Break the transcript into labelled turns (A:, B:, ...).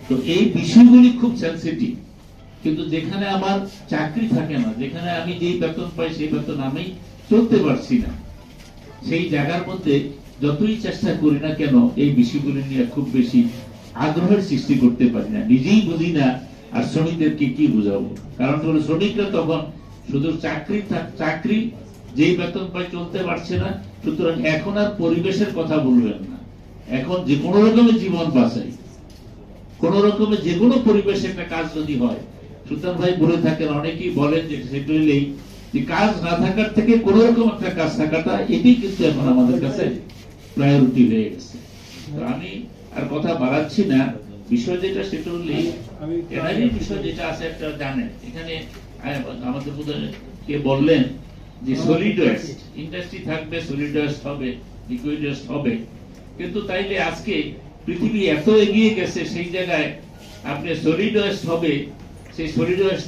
A: তো এই বিষয়গুলি খুব সেন্সিটিভ। কিন্তু যেখানে আমার চাকরি থাকে না, যেখানে আমি যেই বেতন পাই সেই বেতন আমি চলতে পারছি না, সেই জায়গার মধ্যে যতই চেষ্টা করি না কেন এই বিষয়গুলি নিয়ে খুব বেশি আগ্রহের সৃষ্টি করতে পারি না, নিজেই বুঝি না আর শ্রমিকদেরকে কি বুঝাবো। কারণ হলো শ্রমিকরা তখন শুধু চাকরি যেই বেতন পায় চলতে পারছে না, সুতরাং এখন আর পরিবেশের কথা বলবেন না, এখন যে কোনো রকমের জীবন বাঁচাই, কোন রকমের যে কোনো পরিবেশে একটা কাজ যদি হয়, সুলতান ভাই বলে থাকেন, অনেকেই বলেন যে সেটাই যে কাজ না থাকার থেকে কোন রকম একটা কাজ থাকাটা, এটি কিন্তু এখন আমাদের কাছে প্রায়োরিটি হয়ে গেছে। তো আমি আর কথা বাড়াচ্ছি না, বিষয় যেটা সেটা হলে এনারই বিষয় যেটা আছে একটা জানেন, এখানে আমাদের কে বললেন যে সলিড ওয়েস্ট ইন্ডাস্ট্রি থাকবে, সলিড ওয়েস্ট হবে, লিকুইড ওয়েস্ট হবে, কিন্তু তাইলে আজকে পৃথিবী এত এগিয়ে গেছে, সেই জায়গায় আপনি সলিড ওয়েস্ট হবে, সেই সলিড ওয়েস্ট